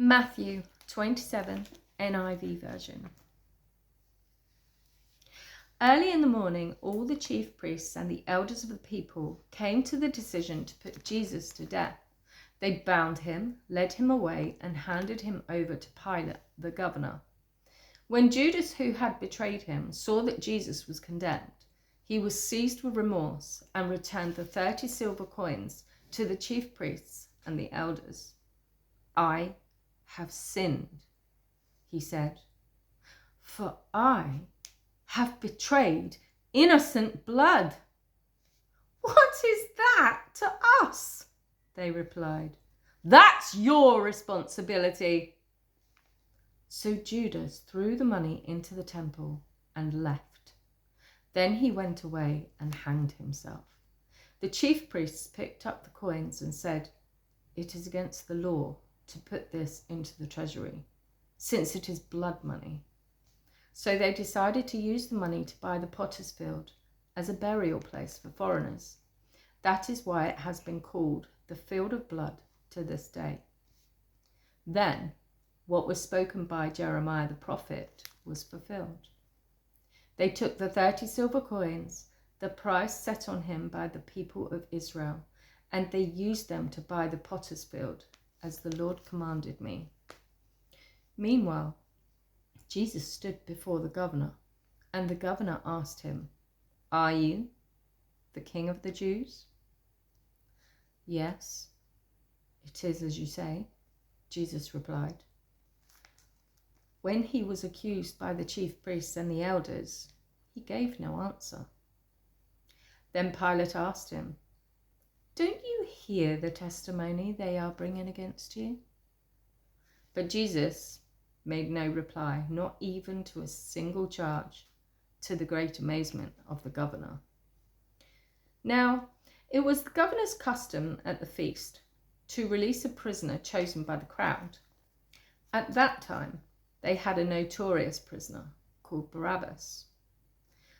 Matthew 27, NIV version. Early in the morning, all the chief priests and the elders of the people came to the decision to put Jesus to death. They bound him, led him away, and handed him over to Pilate, the governor. When Judas, who had betrayed him, saw that Jesus was condemned, he was seized with remorse and returned the 30 silver coins to the chief priests and the elders. "I have sinned," he said, "for I have betrayed innocent blood." "What is that to us?" they replied. "That's your responsibility." So Judas threw the money into the temple and left. Then he went away and hanged himself. The chief priests picked up the coins and said, "It is against the law to put this into the treasury, since it is blood money." So they decided to use the money to buy the potter's field as a burial place for foreigners. That is why it has been called the Field of Blood to this day. Then, what was spoken by Jeremiah the prophet was fulfilled. They took the 30 silver coins, the price set on him by the people of Israel, and they used them to buy the potter's field, as the Lord commanded me. Meanwhile, Jesus stood before the governor, and the governor asked him, "Are you the King of the Jews?" "Yes, it is as you say," Jesus replied. When he was accused by the chief priests and the elders, he gave no answer. Then Pilate asked him, "Don't you hear the testimony they are bringing against you?" But Jesus made no reply, not even to a single charge, to the great amazement of the governor. Now, it was the governor's custom at the feast to release a prisoner chosen by the crowd. At that time, they had a notorious prisoner called Barabbas.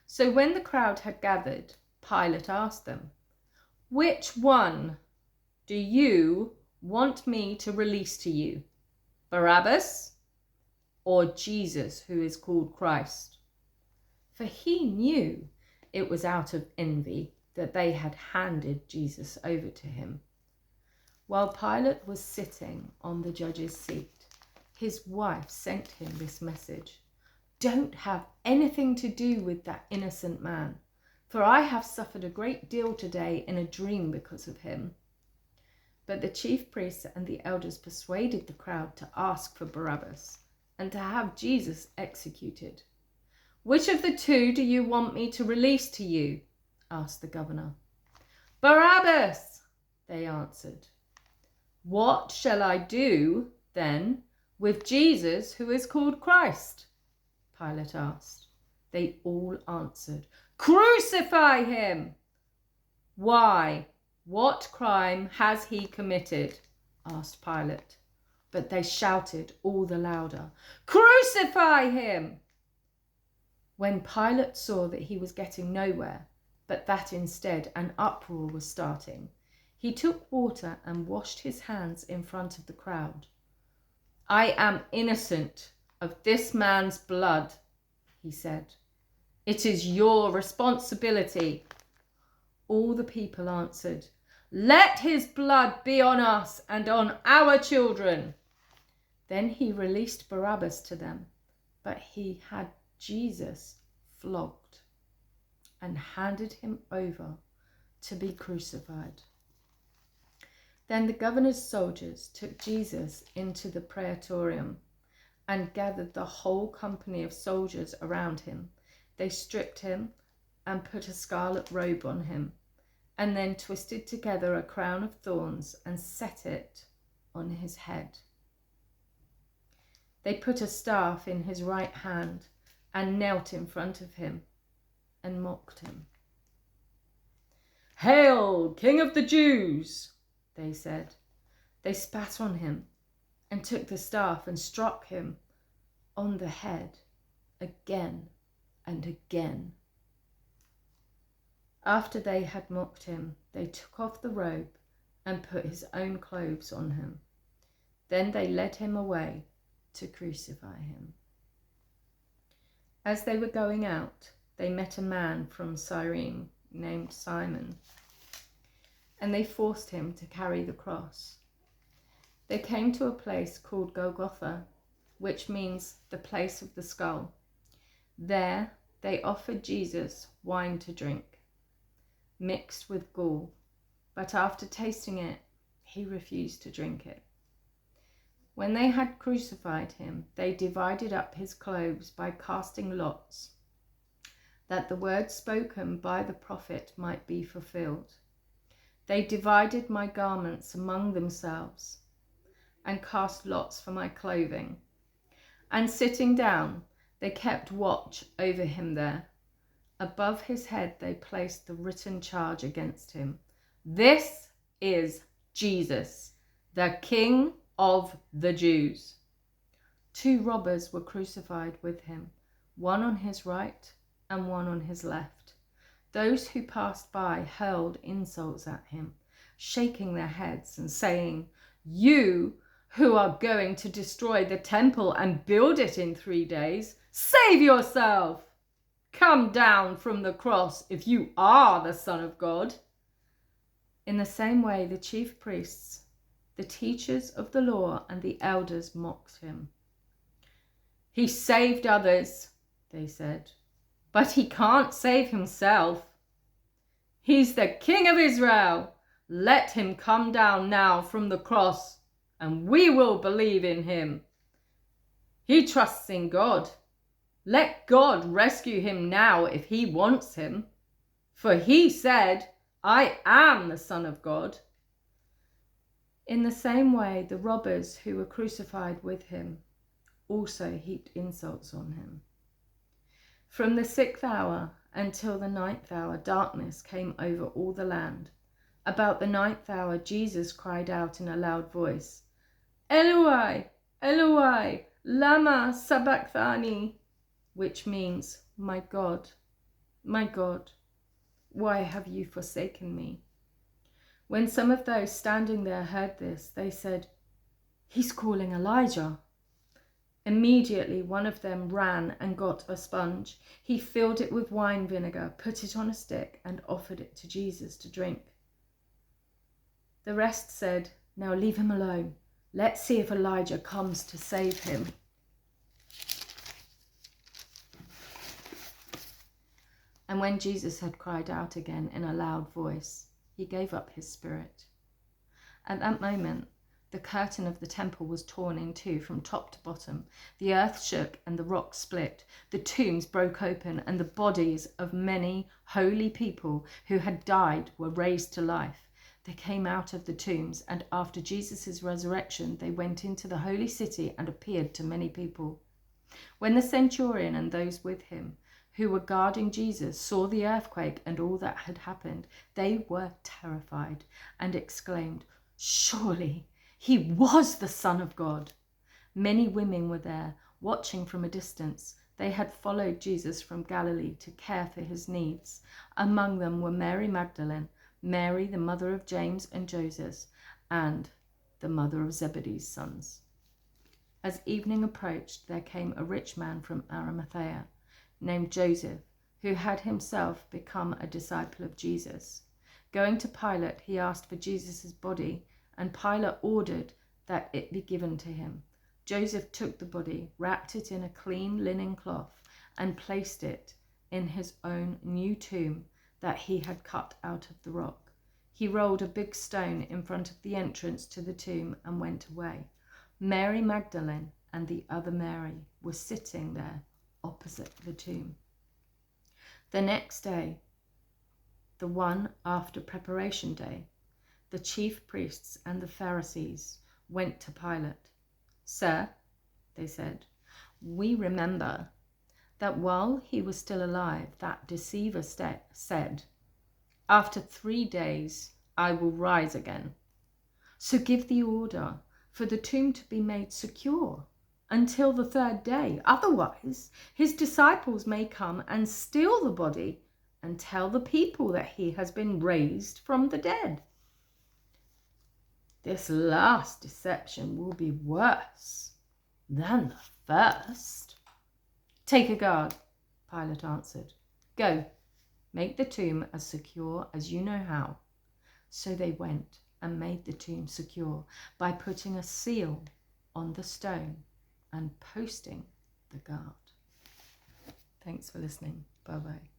So when the crowd had gathered, Pilate asked them, "Which one do you want me to release to you, Barabbas or Jesus, who is called Christ?" For he knew it was out of envy that they had handed Jesus over to him. While Pilate was sitting on the judge's seat, his wife sent him this message: "Don't have anything to do with that innocent man, for I have suffered a great deal today in a dream because of him." But the chief priests and the elders persuaded the crowd to ask for Barabbas and to have Jesus executed. "Which of the two do you want me to release to you?" asked the governor. "Barabbas," they answered. "What shall I do, then, with Jesus, who is called Christ?" Pilate asked. They all answered, "Crucify him!" "Why? What crime has he committed?" asked Pilate. But they shouted all the louder, "Crucify him!" When Pilate saw that he was getting nowhere, but that instead an uproar was starting, he took water and washed his hands in front of the crowd. "I am innocent of this man's blood," he said. "It is your responsibility." All the people answered, "Let his blood be on us and on our children." Then he released Barabbas to them, but he had Jesus flogged and handed him over to be crucified. Then the governor's soldiers took Jesus into the praetorium and gathered the whole company of soldiers around him. They stripped him and put a scarlet robe on him, and then twisted together a crown of thorns and set it on his head. They put a staff in his right hand and knelt in front of him and mocked him. "Hail, King of the Jews!" they said. They spat on him and took the staff and struck him on the head again and again. After they had mocked him, they took off the robe and put his own clothes on him. Then they led him away to crucify him. As they were going out, they met a man from Cyrene named Simon, and they forced him to carry the cross. They came to a place called Golgotha, which means the place of the skull. There they offered Jesus wine to drink, mixed with gall, but after tasting it, he refused to drink it. When they had crucified him, they divided up his clothes by casting lots, that the word spoken by the prophet might be fulfilled. They divided my garments among themselves and cast lots for my clothing. And sitting down, they kept watch over him there. Above his head they placed the written charge against him. This is Jesus, the King of the Jews. 2 robbers were crucified with him, one on his right and one on his left. Those who passed by hurled insults at him, shaking their heads and saying, "You who are going to destroy the temple and build it in 3 days, save yourself! Come down from the cross if you are the Son of God." In the same way, the chief priests, the teachers of the law, and the elders mocked him. "He saved others," they said, "but he can't save himself. He's the King of Israel. Let him come down now from the cross, and we will believe in him. He trusts in God. Let God rescue him now if he wants him. For he said, 'I am the Son of God.'" In the same way, the robbers who were crucified with him also heaped insults on him. From the 6th hour until the 9th hour, darkness came over all the land. About the 9th hour, Jesus cried out in a loud voice, "Eloi, Eloi, lama sabachthani," which means, my God, why have you forsaken me?" When some of those standing there heard this, they said, "He's calling Elijah." Immediately one of them ran and got a sponge. He filled it with wine vinegar, put it on a stick, and offered it to Jesus to drink. The rest said, "Now leave him alone. Let's see if Elijah comes to save him." And when Jesus had cried out again in a loud voice, he gave up his spirit. At that moment, the curtain of the temple was torn in two from top to bottom. The earth shook and the rocks split. The tombs broke open, and the bodies of many holy people who had died were raised to life. They came out of the tombs, and after Jesus' resurrection, they went into the holy city and appeared to many people. When the centurion and those with him who were guarding Jesus saw the earthquake and all that had happened, they were terrified and exclaimed, "Surely he was the Son of God." Many women were there, watching from a distance. They had followed Jesus from Galilee to care for his needs. Among them were Mary Magdalene, Mary, the mother of James and Joseph, and the mother of Zebedee's sons. As evening approached, there came a rich man from Arimathea, named Joseph, who had himself become a disciple of Jesus. Going to Pilate, he asked for Jesus' body, and Pilate ordered that it be given to him. Joseph took the body, wrapped it in a clean linen cloth, and placed it in his own new tomb that he had cut out of the rock. He rolled a big stone in front of the entrance to the tomb and went away. Mary Magdalene and the other Mary were sitting there opposite the tomb. The next day, the one after preparation day, the chief priests and the Pharisees went to Pilate. "Sir," they said, "we remember that while he was still alive, that deceiver said, 'After 3 days I will rise again.' So give the order for the tomb to be made secure until the 3rd day. Otherwise, his disciples may come and steal the body and tell the people that he has been raised from the dead." this last deception will be worse than the first. Take a guard, Pilate answered. Go, make the tomb as secure as you know how. So they went and made the tomb secure by putting a seal on the stone and posting the guard. Thanks for listening. Bye-bye.